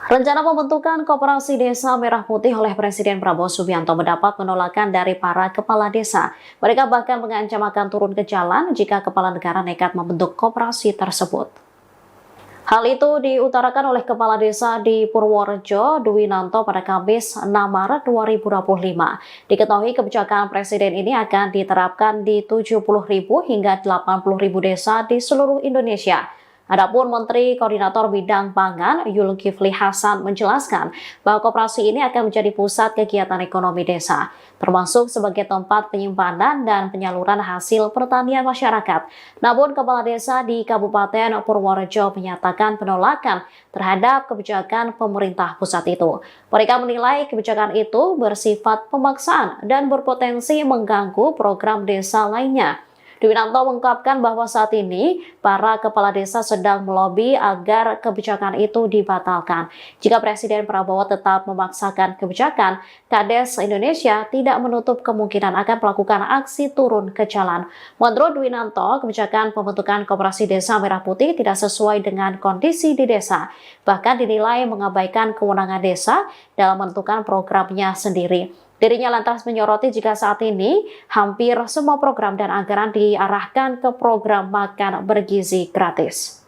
Rencana pembentukan Koperasi Desa Merah Putih oleh Presiden Prabowo Subianto mendapat penolakan dari para kepala desa. Mereka bahkan mengancam akan turun ke jalan jika kepala negara nekat membentuk koperasi tersebut. Hal itu diutarakan oleh Kepala Desa di Purworejo, Dwinanto pada Kamis 6 Maret 2025. Diketahui kebijakan Presiden ini akan diterapkan di 70.000 hingga 80.000 desa di seluruh Indonesia. Adapun Menteri Koordinator Bidang Pangan Zulkifli Hasan menjelaskan bahwa koperasi ini akan menjadi pusat kegiatan ekonomi desa, termasuk sebagai tempat penyimpanan dan penyaluran hasil pertanian masyarakat. Namun Kepala Desa di Kabupaten Purworejo menyatakan penolakan terhadap kebijakan pemerintah pusat itu. Mereka menilai kebijakan itu bersifat pemaksaan dan berpotensi mengganggu program desa lainnya. Dwinanto mengungkapkan bahwa saat ini para kepala desa sedang melobi agar kebijakan itu dibatalkan. Jika Presiden Prabowo tetap memaksakan kebijakan, Kades Indonesia tidak menutup kemungkinan akan melakukan aksi turun ke jalan. Menurut Dwinanto, kebijakan pembentukan Koperasi Desa Merah Putih tidak sesuai dengan kondisi di desa, bahkan dinilai mengabaikan kewenangan desa dalam menentukan programnya sendiri. Dirinya lantas menyoroti jika saat ini hampir semua program dan anggaran diarahkan ke program makan bergizi gratis.